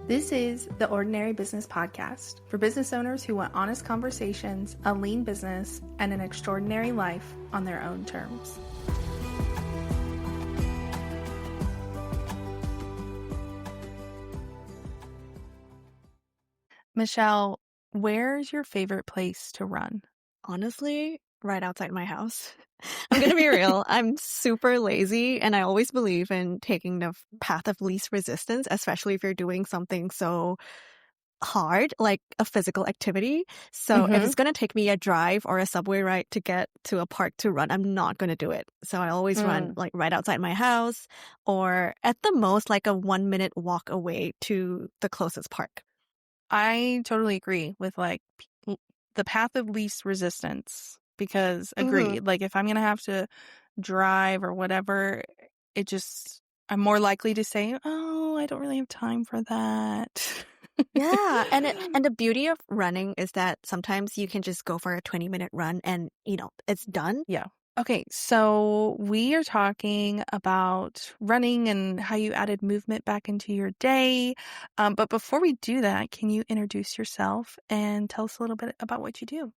This is the Ordinary Business Podcast for business owners who want honest conversations, a lean business, and an extraordinary life on their own terms. Michelle, where's your favorite place to run? Honestly, right outside my house. I'm going to be real. I'm super lazy, and I always believe in taking the path of least resistance, especially if you're doing something so hard, like a physical activity. So if it's going to take me a drive or a subway ride to get to a park to run, I'm not going to do it. So I always run like right outside my house, or at the most like a 1-minute walk away to the closest park. I totally agree with the path of least resistance because agreed, like if I'm going to have to drive or whatever, I'm more likely to say, oh, I don't really have time for that. Yeah, and the beauty of running is that sometimes you can just go for a 20-minute run and, it's done. Yeah. Okay, so we are talking about running and how you added movement back into your day. But before we do that, can you introduce yourself and tell us a little bit about what you do?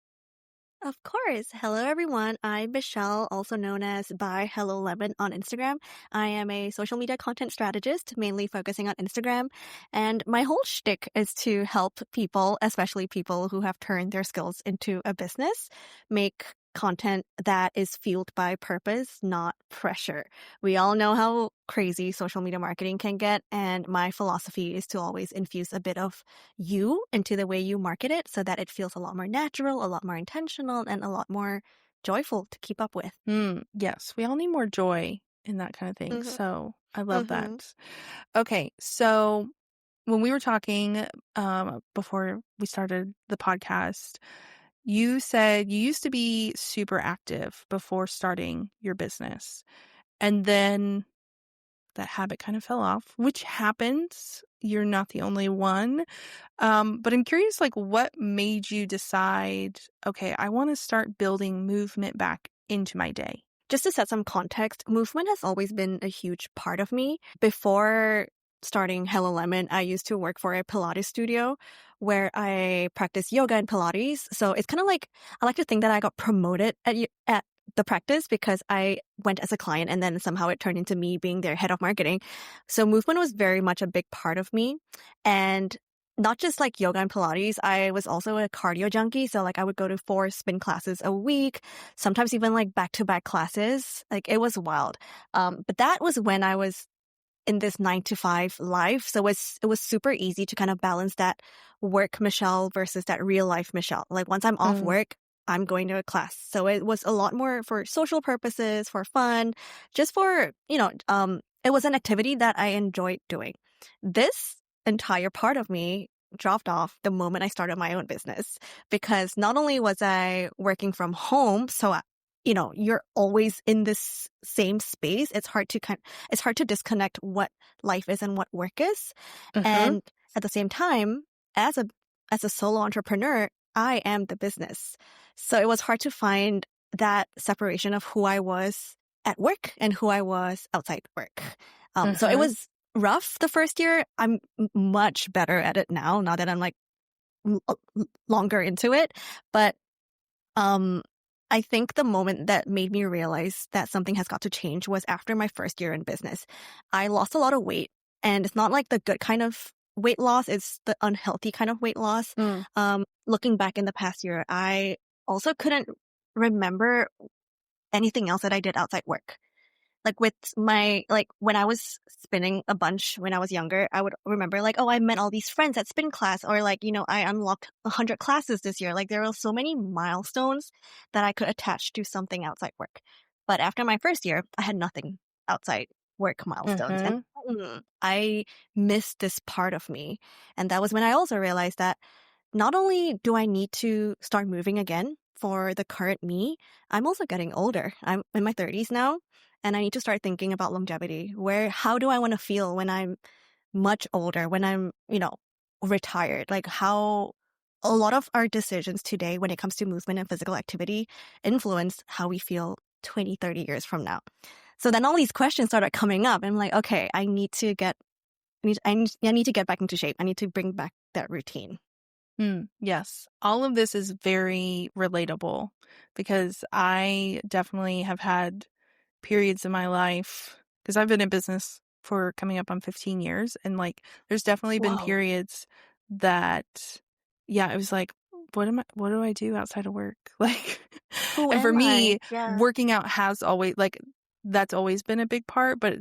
Of course. Hello, everyone. I'm Michelle, also known as by Hello Lemon on Instagram. I am a social media content strategist, mainly focusing on Instagram. And my whole shtick is to help people, especially people who have turned their skills into a business, make content that is fueled by purpose, not pressure. We all know how crazy social media marketing can get, and my philosophy is to always infuse a bit of you into the way you market it so that it feels a lot more natural, a lot more intentional, and a lot more joyful to keep up with. Yes, we all need more joy in that kind of thing. So I love Mm-hmm. that. Okay, so when we were talking before we started the podcast, you said you used to be super active before starting your business. And then that habit kind of fell off, which happens. You're not the only one. But I'm curious, what made you decide, okay, I want to start building movement back into my day? Just to set some context, movement has always been a huge part of me. Before starting Hello Lemon, I used to work for a Pilates studio where I practice yoga and Pilates. So it's kind of like, I like to think that I got promoted at the practice because I went as a client and then somehow it turned into me being their head of marketing. So movement was very much a big part of me. And not just like yoga and Pilates, I was also a cardio junkie. So I would go to 4 spin classes a week, sometimes even back-to-back classes. It was wild. But that was when I was in this 9-to-5 life. So it was super easy to kind of balance that work Michelle versus that real life Michelle. Once I'm off work, I'm going to a class. So it was a lot more for social purposes, for fun, just for, it was an activity that I enjoyed doing. This entire part of me dropped off the moment I started my own business, because not only was I working from home, so you're always in this same space. It's hard to disconnect what life is and what work is. And at the same time, as a solo entrepreneur, I am the business. So it was hard to find that separation of who I was at work and who I was outside work. So it was rough the first year. I'm much better at it now that I'm longer into it. But I think the moment that made me realize that something has got to change was after my first year in business. I lost a lot of weight, and it's not like the good kind of weight loss, it's the unhealthy kind of weight loss. Looking back in the past year, I also couldn't remember anything else that I did outside work. With when I was spinning a bunch when I was younger, I would remember oh, I met all these friends at spin class, or I unlocked 100 classes this year. There were so many milestones that I could attach to something outside work. But after my first year, I had nothing outside work milestones. And I missed this part of me. And that was when I also realized that not only do I need to start moving again for the current me, I'm also getting older. I'm in my 30s now. And I need to start thinking about longevity. How do I want to feel when I'm much older, when I'm, retired? How a lot of our decisions today when it comes to movement and physical activity influence how we feel 20, 30 years from now. So then all these questions started coming up. I'm okay, I need to get I need to get back into shape. I need to bring back that routine. Yes. All of this is very relatable because I definitely have had periods in my life because I've been in business for coming up on 15 years. And like, there's definitely been Whoa. periods that, yeah, it was like, what do I do outside of work? Like, Who and for am I? me, Yeah. working out has always, like, that's always been a big part. But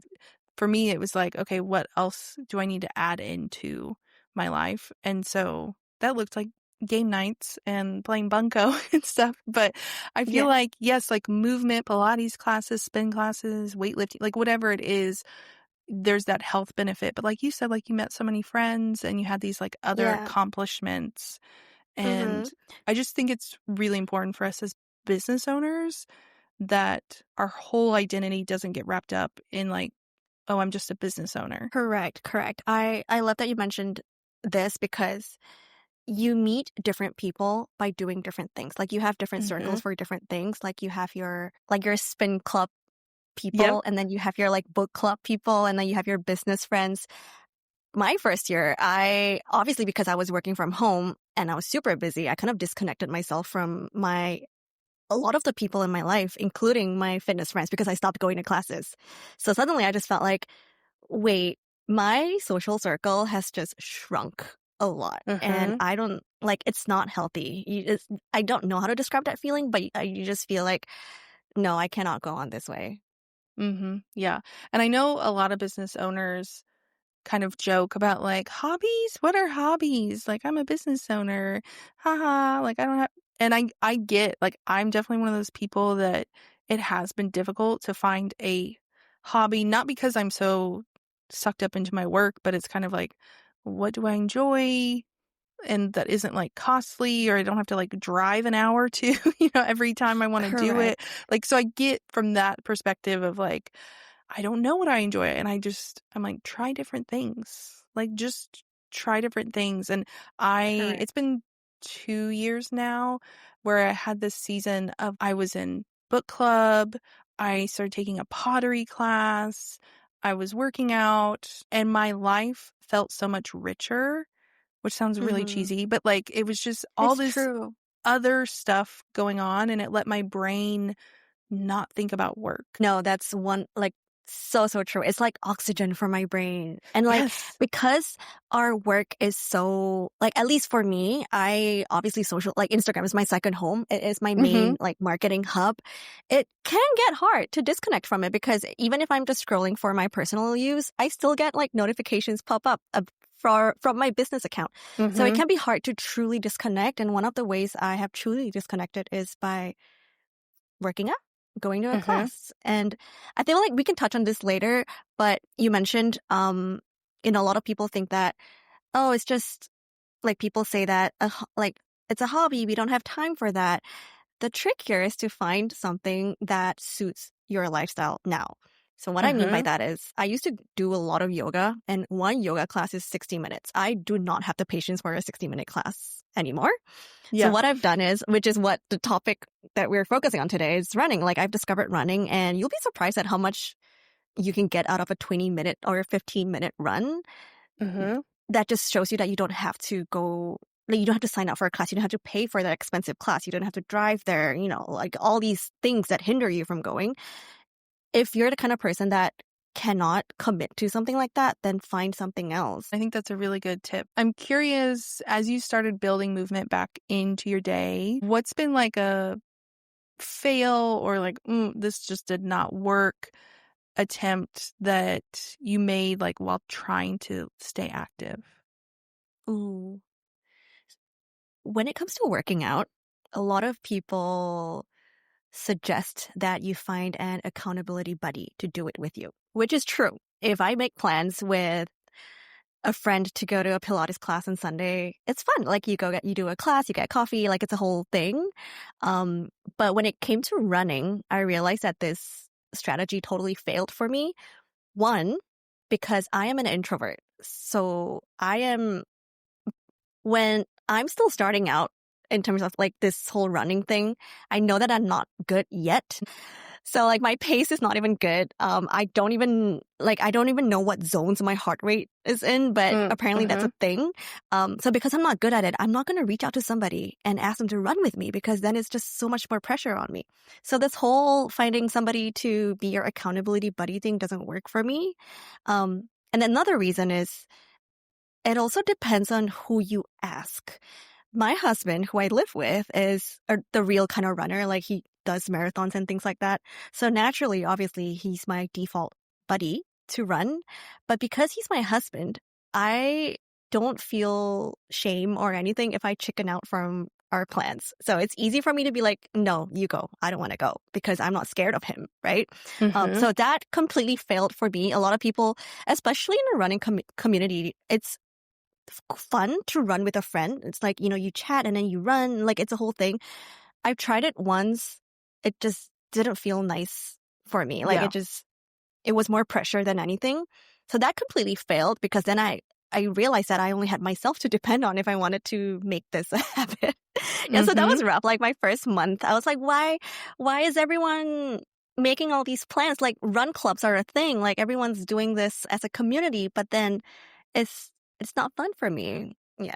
for me, it was like, okay, what else do I need to add into my life? And so that looked like game nights and playing bunco and stuff. But I feel Yeah. like, yes, like movement, Pilates classes, spin classes, weightlifting, like whatever it is, there's that health benefit. But like you said, like you met so many friends and you had these like other Yeah. accomplishments. Mm-hmm. And I just think it's really important for us as business owners that our whole identity doesn't get wrapped up in like, oh, I'm just a business owner. Correct. Correct. I love that you mentioned this because you meet different people by doing different things. Like you have different Mm-hmm. circles for different things. Like you have your spin club Yep. people, and then you have your like book club people, and then you have your business friends. My first year, I obviously, because I was working from home and I was super busy, I kind of disconnected myself from a lot of the people in my life, including my fitness friends, because I stopped going to classes. So suddenly I just felt like, wait, my social circle has just shrunk a lot. And Mm-hmm. I don't like, it's not healthy. I don't know how to describe that feeling, but you just feel like, no, I cannot go on this way. Mm-hmm. Yeah. And I know a lot of business owners kind of joke about like hobbies. What are hobbies? Like I'm a business owner. Haha. Like I don't have and I get like I'm definitely one of those people that it has been difficult to find a hobby, not because I'm so sucked up into my work, but it's kind of like what do I enjoy? And that isn't like costly or I don't have to like drive an hour to, every time I want to do it. Correct. Like so I get from that perspective of like I don't know what I enjoy. And I'm like, try different things. Like, just try different things. And Correct. it's been 2 years now where I had this season of, I was in book club. I started taking a pottery class. I was working out and my life felt so much richer, which sounds really Hmm. cheesy, but like, it was just all It's this true. other stuff going on and it let my brain not think about work. No, that's one, like, so, so true. It's like oxygen for my brain. And like, Yes. because our work is so, like, at least for me, I obviously like Instagram is my second home. It is my Mm-hmm. main, like, marketing hub. It can get hard to disconnect from it because even if I'm just scrolling for my personal use, I still get like notifications pop up from my business account. So it Mm-hmm. can be hard to truly disconnect. And one of the ways I have truly disconnected is by working out, going to a Mm-hmm. class. And I feel like we can touch on this later, but you mentioned, a lot of people think that, oh, it's just like people say that, like, it's a hobby. We don't have time for that. The trick here is to find something that suits your lifestyle now. So what I mean by Mhm. that is I used to do a lot of yoga and one yoga class is 60 minutes. I do not have the patience for a 60-minute class anymore. So Yeah. what I've done is, which is what the topic that we're focusing on today is running. Like I've discovered running and you'll be surprised at how much you can get out of a 20-minute or a 15-minute run. Mhm. That just shows you that you don't have to go, like you don't have to sign up for a class. You don't have to pay for that expensive class. You don't have to drive there, like all these things that hinder you from going. If you're the kind of person that cannot commit to something like that, then find something else. I think that's a really good tip. I'm curious, as you started building movement back into your day, what's been like a fail or like, this just did not work attempt that you made like while trying to stay active? Ooh. When it comes to working out, a lot of people suggest that you find an accountability buddy to do it with you, which is true. If I make plans with a friend to go to a Pilates class on Sunday, it's fun. Like you do a class, you get coffee, like it's a whole thing. But when it came to running, I realized that this strategy totally failed for me. One, because I am an introvert. So when I'm still starting out in terms of like this whole running thing, I know that I'm not good yet. So like my pace is not even good. I don't even know what zones my heart rate is in, but apparently that's a thing. So because I'm not good at it, I'm not going to reach out to somebody and ask them to run with me because then it's just so much more pressure on me. So this whole finding somebody to be your accountability buddy thing doesn't work for me. And another reason is it also depends on who you ask. My husband, who I live with, is the real kind of runner. Like he does marathons and things like that. So naturally, obviously, he's my default buddy to run. But because he's my husband, I don't feel shame or anything if I chicken out from our plans. So it's easy for me to be like, no, you go. I don't want to go because I'm not scared of him, right? So that completely failed for me. A lot of people, especially in the running community, it's fun to run with a friend. It's like, you chat and then you run. Like, it's a whole thing. I've tried it once. It just didn't feel nice for me. Like, Yeah. it was more pressure than anything. So that completely failed because then I realized that I only had myself to depend on if I wanted to make this a habit. Yeah, so that was rough. Like my first month, I was like, why is everyone making all these plans? Like run clubs are a thing. Like everyone's doing this as a community, but then it's not fun for me. Yeah.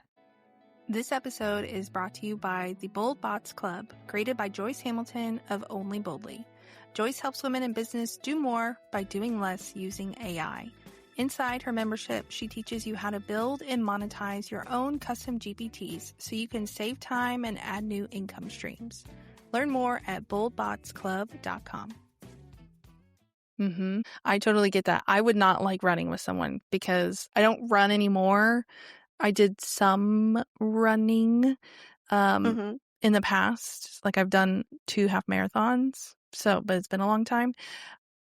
This episode is brought to you by the Bold Bots Club, created by Joyce Hamilton of Only Boldly. Joyce helps women in business do more by doing less using AI. Inside her membership, she teaches you how to build and monetize your own custom GPTs so you can save time and add new income streams. Learn more at boldbotsclub.com. I totally get that. I would not like running with someone because I don't run anymore. I did some running in the past. Like I've done 2 half marathons. But it's been a long time.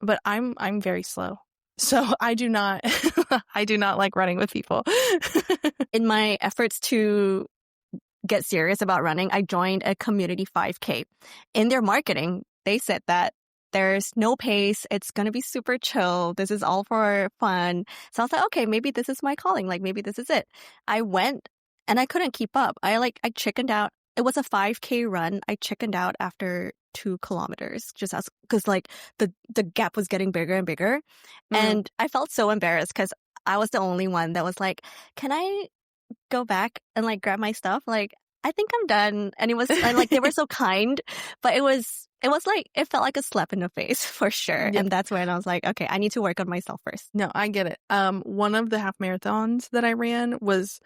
But I'm very slow. So I do not like running with people. In my efforts to get serious about running, I joined a community 5K. In their marketing, they said that there's no pace. It's going to be super chill. This is all for fun. So I was like, okay, maybe this is my calling. Like maybe this is it. I went and I couldn't keep up. I chickened out. It was a 5K run. I chickened out after 2 kilometers because like the gap was getting bigger and bigger. And I felt so embarrassed because I was the only one that was like, can I go back and like grab my stuff? Like, I think I'm done. And it was and, like they were so kind, but it felt like a slap in the face for sure. Yeah. And that's when I was like, okay, I need to work on myself first. No, I get it. One of the half marathons that I ran was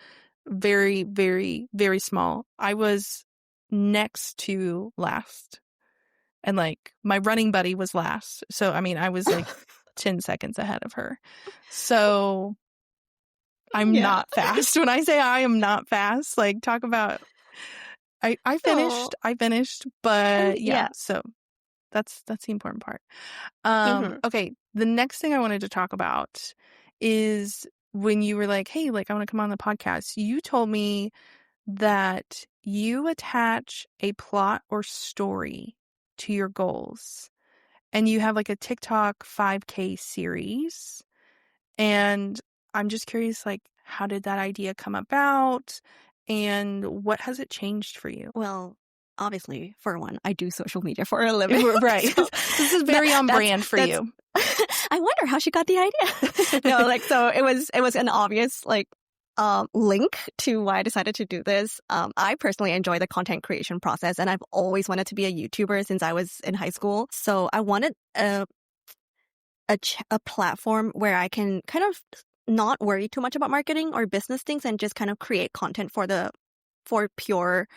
very, very, very small. I was next to last. And like my running buddy was last. So I mean, I was like 10 seconds ahead of her. So I'm not fast. When I say I am not fast, like talk about I finished, but yeah. So that's the important part. Okay, the next thing I wanted to talk about is when you were like, hey, like I want to come on the podcast. You told me that you attach a plot or story to your goals, and you have like a TikTok 5K series. And I'm just curious, like, how did that idea come about, and what has it changed for you? Well, obviously, for one, I do social media for a living. Right. So this is very on brand for you. I wonder how she got the idea. No, like, so it was an obvious, like, link to why I decided to do this. I personally enjoy the content creation process, and I've always wanted to be a YouTuber since I was in high school. So I wanted a platform where I can kind of not worry too much about marketing or business things and just kind of create content for pure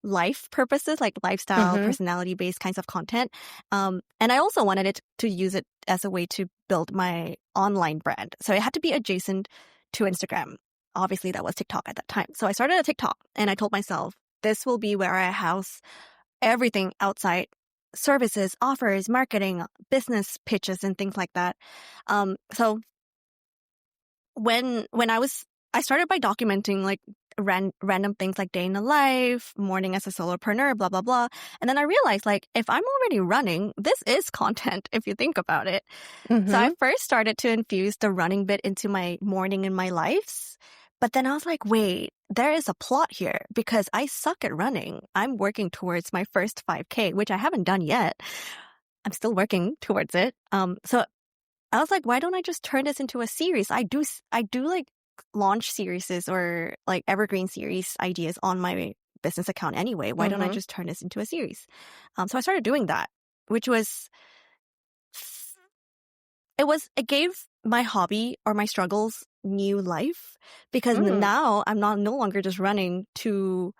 life purposes, like lifestyle, personality-based kinds of content. And I also wanted it to use it as a way to build my online brand. So it had to be adjacent to Instagram. Obviously, that was TikTok at that time. So I started a TikTok and I told myself, this will be where I house everything outside services, offers, marketing, business pitches, and things like that. So when I started by documenting like random things like day in the life, morning as a solopreneur, blah, blah, blah. And then I realized like, if I'm already running, this is content if you think about it. So I first started to infuse the running bit into my morning and my lives. But then I was like, wait, there is a plot here because I suck at running. I'm working towards my first 5K, which I haven't done yet. I'm still working towards it. So I was like, why don't I just turn this into a series? I do like launch series or like evergreen series ideas on my business account anyway. Why don't I Mhm. just turn this into a series? So I started doing that, which was it gave my hobby or my struggles new life because Mm. now I'm not no longer just running to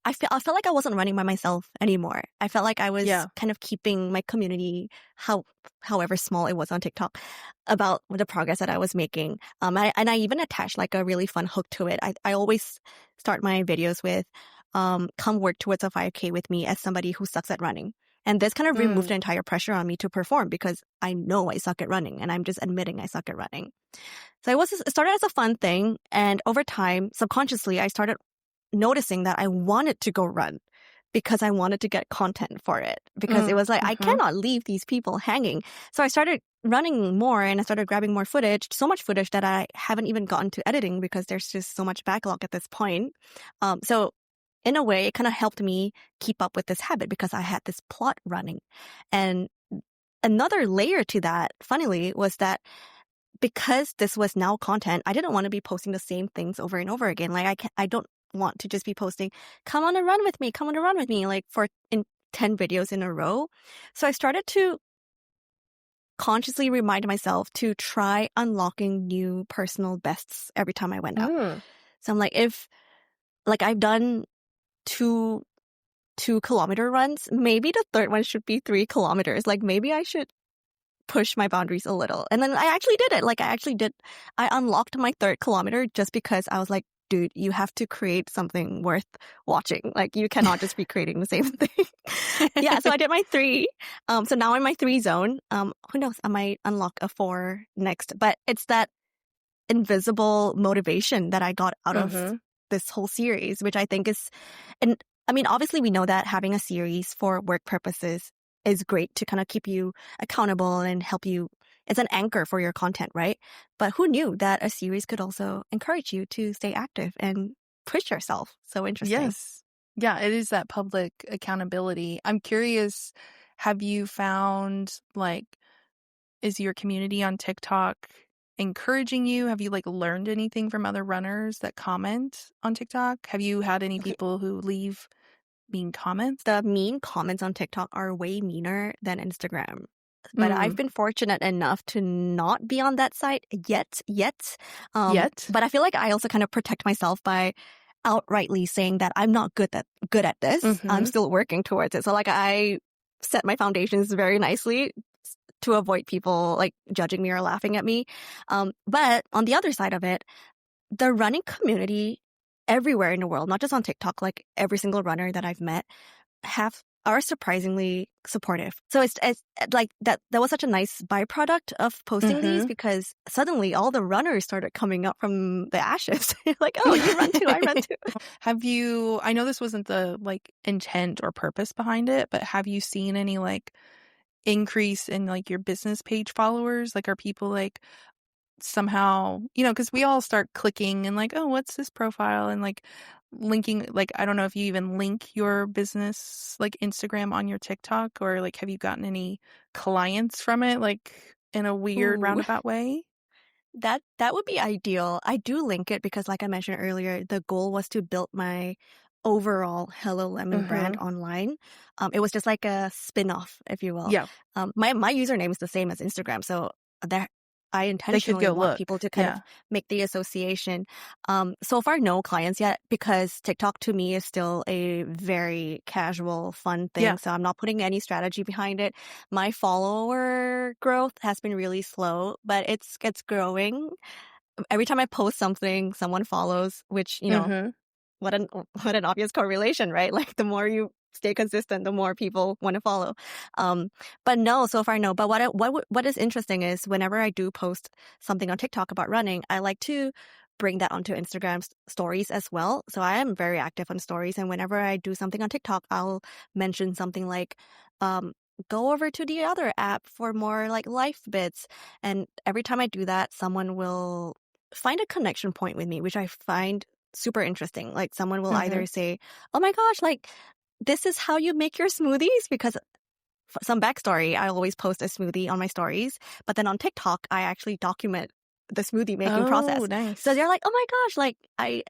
I felt like I wasn't running by myself anymore. I felt like I was Yeah. kind of keeping my community, however small it was on TikTok, about the progress that I was making. And I even attached like a really fun hook to it. I always start my videos with come work towards a 5K with me as somebody who sucks at running. And this kind of removed Mm. the entire pressure on me to perform because I know I suck at running and I'm just admitting I suck at running. So it started as a fun thing. And over time, subconsciously, I started noticing that I wanted to go run because I wanted to get content for it because it Mm. was like, I Mhm. cannot leave these people hanging. So I started running more and I started grabbing more footage, so much footage that I haven't even gotten to editing because there's just so much backlog at this point. So in a way, it kind of helped me keep up with this habit because I had this plot running. And another layer to that, funnily, was that because this was now content, I didn't want to be posting the same things over and over again. Like I don't want to just be posting, come on a run with me, come on a run with me, like for in 10 videos in a row. So I started to consciously remind myself to try unlocking new personal bests every time I went out. Mm. So I'm like, if like I've done two 2 kilometer runs, maybe the third one should be 3 kilometers. Like maybe I should push my boundaries a little. And then I actually did it. I unlocked my third kilometer just because I was like, dude, you have to create something worth watching. Like you cannot just be creating the same thing. Yeah. So I did my 3. So now I'm in my 3 zone. Who knows? I might unlock a 4 next, but it's that invisible motivation that I got out of Mhm. this whole series, which I think is, and I mean, obviously we know that having a series for work purposes is great to kind of keep you accountable and help you. It's an anchor for your content, right? But who knew that a series could also encourage you to stay active and push yourself? So interesting. Yes. Yeah, it is that public accountability. I'm curious, have you found, like, is your community on TikTok encouraging you? Have you, like, learned anything from other runners that comment on TikTok? Have you had any Okay. people who leave mean comments? The mean comments on TikTok are way meaner than Instagram. But I've Mm. been fortunate enough to not be on that site yet. Yet? But I feel like I also kind of protect myself by outrightly saying that I'm not good at this. I'm Mhm. still working towards it. So like I set my foundations very nicely to avoid people like judging me or laughing at me. But on the other side of it, the running community everywhere in the world, not just on TikTok, like every single runner that I've met are surprisingly supportive. So it's like that was such a nice byproduct of posting these Mhm. because suddenly all the runners started coming up from the ashes. Like, oh, you run too, I run too. Have you I know this wasn't the, like, intent or purpose behind it, but have you seen any, like, increase in, like, your business page followers? Like, are people, like, somehow because we all start clicking and, like, "Oh, what's this profile?" And, like, linking like, I don't know if you even link your business, like, Instagram on your TikTok or, like, have you gotten any clients from it, like, in a weird Ooh. roundabout way? That would be ideal. I do link it because like I mentioned earlier, the goal was to build my overall Hello Lemon brand Mhm. online. It was just like a spin-off, if you will. Yeah. My username is the same as Instagram, so there I They could intentionally go want look. people to kind of Yeah. make the association. So far, no clients yet because TikTok to me is still a very casual, fun Yeah. thing. So I'm not putting any strategy behind it. My follower growth has been really slow, but it's growing. Every time I post something, someone follows, which, Mhm. what an what an obvious correlation, right? Like the more you stay consistent, the more people want to follow. Um, but no, so far no. But what is interesting is whenever I do post something on TikTok about running, I like to bring that onto Instagram stories as well. So I am very active on stories, and whenever I do something on TikTok, I'll mention something like, um, "Go over to the other app for more like life bits." And every time I do that, someone will find a connection point with me, which I find super interesting. Like someone will Mhm. either say, "Oh my gosh, like this is how you make your smoothies," because some backstory, I always post a smoothie on my stories, but then on TikTok, I actually document the smoothie making Oh, process. So they're nice. like, "Oh my gosh, like I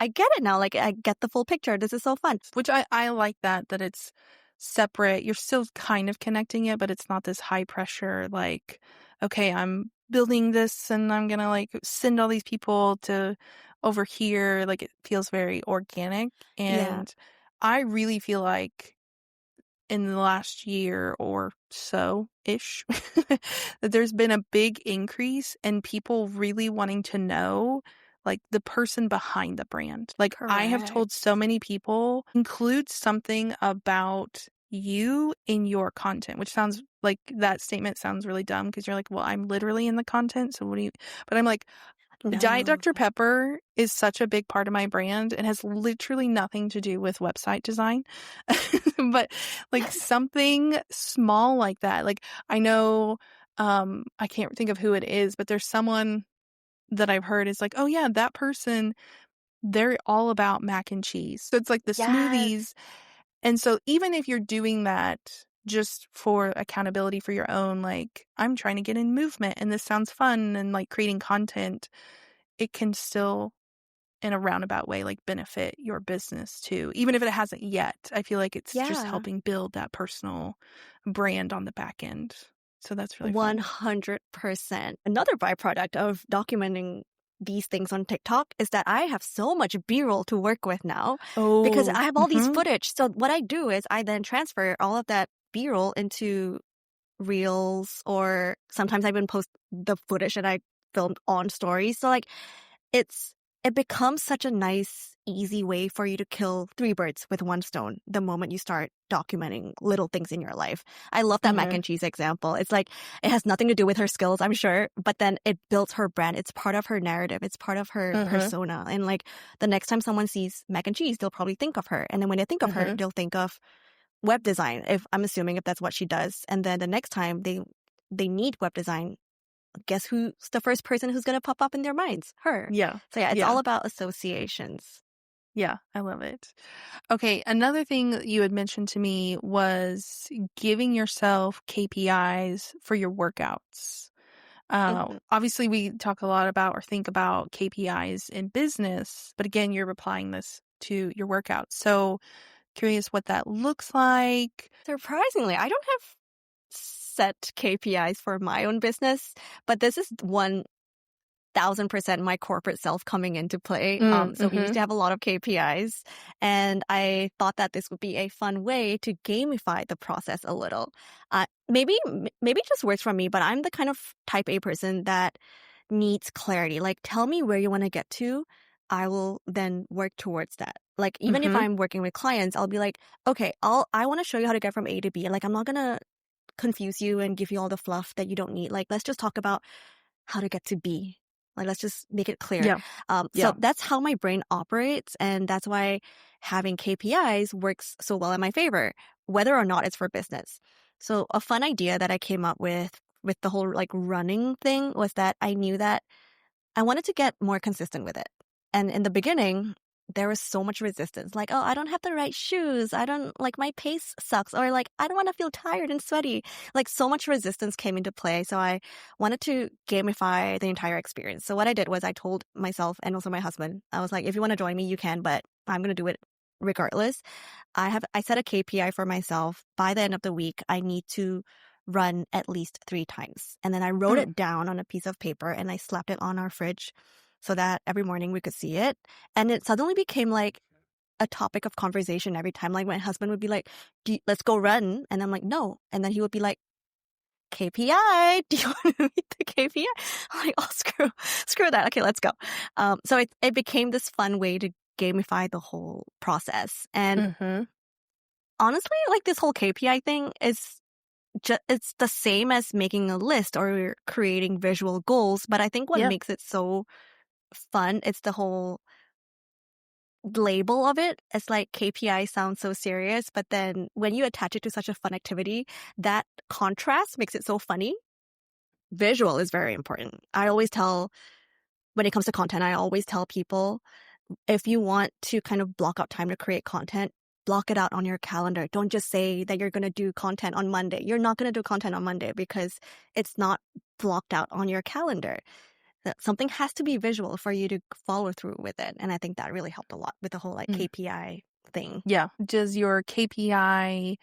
get it now. Like I get the full picture. This is so fun." Which I like that it's separate. You're still kind of connecting it, but it's not this high pressure, like, okay, I'm building this and I'm gonna like send all these people to over here. Like it feels very organic. Yeah. And I really feel like in the last year or so ish that there's been a big increase in people really wanting to know like the person behind the brand. Like I have told Correct. so many people include something about you in your content, which sounds like that statement sounds really dumb because you're like, well, I'm literally in the content. So what do you, but I'm like, Diet No. Dr. Pepper is such a big part of my brand and has literally nothing to do with website design. But like something small like that. Like I know I can't think of who it is, but there's someone that I've heard is like, "Oh yeah, that person, they're all about mac and cheese." So it's like the Yes. smoothies. And so even if you're doing that just for accountability for your own, like I'm trying to get in movement and this sounds fun and like creating content, it can still in a roundabout way, like, benefit your business too, even if it hasn't yet. I feel like it's just Yeah. helping build that personal brand on the back end. So that's really fun. 100%. Another byproduct of documenting these things on TikTok is that I have so much B-roll to work with now because Oh, I have all these mhm. footage. So what I do is I then transfer all of that B-roll into reels, or sometimes I even post the footage that I filmed on stories. So like it's it becomes such a nice, easy way for you to kill three birds with one stone the moment you start documenting little things in your life. I love that mac Mhm. and cheese example. It's like it has nothing to do with her skills, I'm sure, but then it builds her brand. It's part of her narrative. It's part of her Mhm. persona. And like the next time someone sees mac and cheese, they'll probably think of her. And then when they think of her, Mhm. they'll think of web design, if I'm assuming if that's what she does. And then the next time they need web design, guess who's the first person who's going to pop up in their minds? Her. Yeah. So yeah, it's all Yeah. about associations. Yeah, I love it. Okay, another thing that you had mentioned to me was giving yourself KPIs for your workouts. Mhm. Obviously, we talk a lot about or think about KPIs in business, but again, you're applying this to your workouts. So, curious what that looks like. Surprisingly, I don't have set KPIs for my own business, but this is 1,000% my corporate self coming into play. So we used Mhm. to have a lot of KPIs, and I thought that this would be a fun way to gamify the process a little. Maybe it just works for me, but I'm the kind of type A person that needs clarity. Like, tell me where you want to get to. I will then work towards that. Like, even if Mhm. I'm working with clients, I'll be like, okay, I want to show you how to get from A to B. Like, I'm not gonna confuse you and give you all the fluff that you don't need. Like, let's just talk about how to get to B. Like, let's just make it clear. Yeah. So Yeah. that's how my brain operates. And that's why having KPIs works so well in my favor, whether or not it's for business. So a fun idea that I came up with the whole like running thing was that I knew that I wanted to get more consistent with it. And in the beginning, there was so much resistance. Like, oh, I don't have the right shoes. I don't like my pace sucks. Or like, I don't want to feel tired and sweaty. Like, so much resistance came into play. So I wanted to gamify the entire experience. So what I did was I told myself and also my husband, I was like, if you want to join me, you can, but I'm going to do it regardless. I set a KPI for myself. By the end of the week, I need to run at least 3 times. And then I wrote Mm. it down on a piece of paper and I slapped it on our fridge so that every morning we could see it. And it suddenly became like a topic of conversation every time. Like my husband would be like, let's go run. And I'm like, no. And then he would be like, KPI, do you want to meet the KPI? I'm like, oh, screw that. Okay, let's go. So it became this fun way to gamify the whole process. And Mhm. honestly, like this whole KPI thing is it's the same as making a list or creating visual goals, but I think what Yeah. makes it so fun, it's the whole label of it. It's like KPI sounds so serious, but then when you attach it to such a fun activity, that contrast makes it so funny. Visual is very important. I always tell, when it comes to content, I always tell people if you want to kind of block out time to create content, block it out on your calendar. Don't just say that you're going to do content on Monday. You're not going to do content on Monday because it's not blocked out on your calendar. That something has to be visual for you to follow through with it. And I think that really helped a lot with the whole like Mm. KPI thing. Yeah. Does your KPI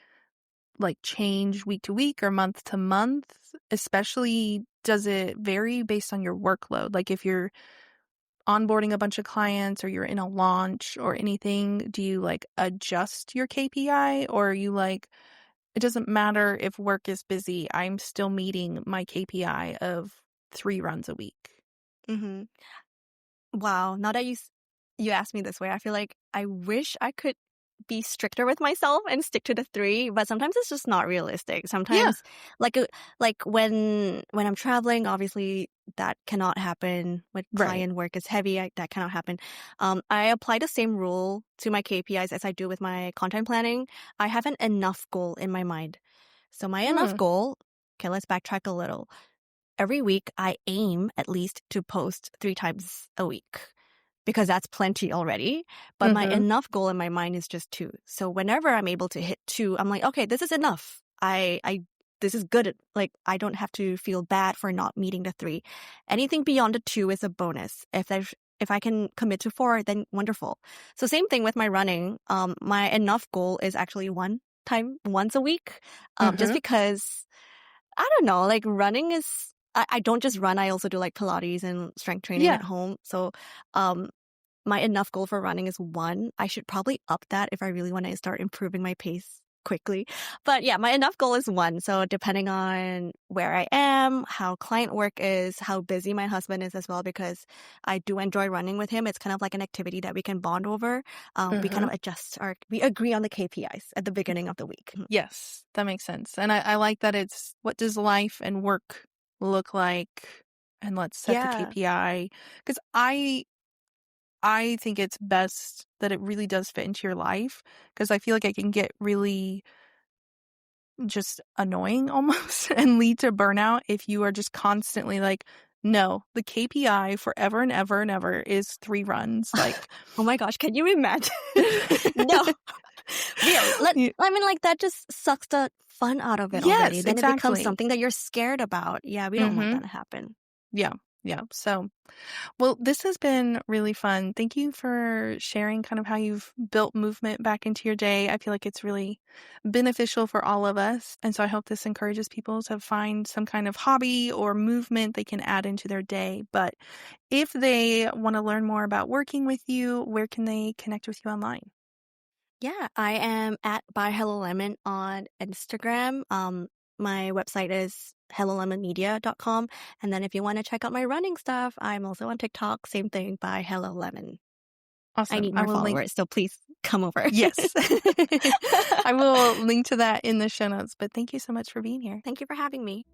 like change week to week or month to month? Especially, does it vary based on your workload? Like if you're onboarding a bunch of clients or you're in a launch or anything, do you like adjust your KPI, or are you like, it doesn't matter if work is busy, I'm still meeting my KPI of 3 runs a week? hmm Wow. Now that you asked me this way, I feel like I wish I could be stricter with myself and stick to the 3, but sometimes it's just not realistic. Yeah. Sometimes like like when I'm traveling, obviously that cannot happen. When Right. client work is heavy, that cannot happen. I apply the same rule to my KPIs as I do with my content planning. I have an enough goal in my mind. So my enough Mm. goal, okay, let's backtrack a little. Every week I aim at least to post 3 times a week because that's plenty already. But my Mhm. enough goal in my mind is just 2. So whenever I'm able to hit 2, I'm like, okay, this is enough. This is good. Like, I don't have to feel bad for not meeting the 3. Anything beyond the 2 is a bonus. If I can commit to 4, then wonderful. So same thing with my running. My enough goal is actually once a week. Just Mhm. because I don't know, like running is, I don't just run. I also do like Pilates and strength training at Yeah. home. So, um, my enough goal for running is 1. I should probably up that if I really want to start improving my pace quickly. But yeah, my enough goal is 1. So depending on where I am, how client work is, how busy my husband is as well, because I do enjoy running with him. It's kind of like an activity that we can bond over. We kind Mhm. of we agree on the KPIs at the beginning of the week. Yes, that makes sense. And I like that it's, what does life and work look like? And let's set the Yeah. KPI. Because I think it's best that it really does fit into your life, because I feel like it can get really just annoying almost and lead to burnout if you are just constantly like, no, the KPI forever and ever and ever is 3 runs. Like, Oh my gosh, can you imagine? No. Really? Y- I mean, like, that just sucks the fun out of it already. yes, Then it becomes exactly. something that you're scared about. Yeah, we don't want Mm-hmm. that to happen. Yeah. Yeah. So, well, this has been really fun. Thank you for sharing kind of how you've built movement back into your day. I feel like it's really beneficial for all of us. And so I hope this encourages people to find some kind of hobby or movement they can add into their day. But if they want to learn more about working with you, where can they connect with you online? Yeah, I am at by Hello Lemon on Instagram. My website is hellolemonmedia.com. And then if you want to check out my running stuff, I'm also on TikTok. Same thing, by Hello Lemon. I Awesome. need I more will link. followers, so please come over. Yes. I will link to that in the show notes. But thank you so much for being here. Thank you for having me.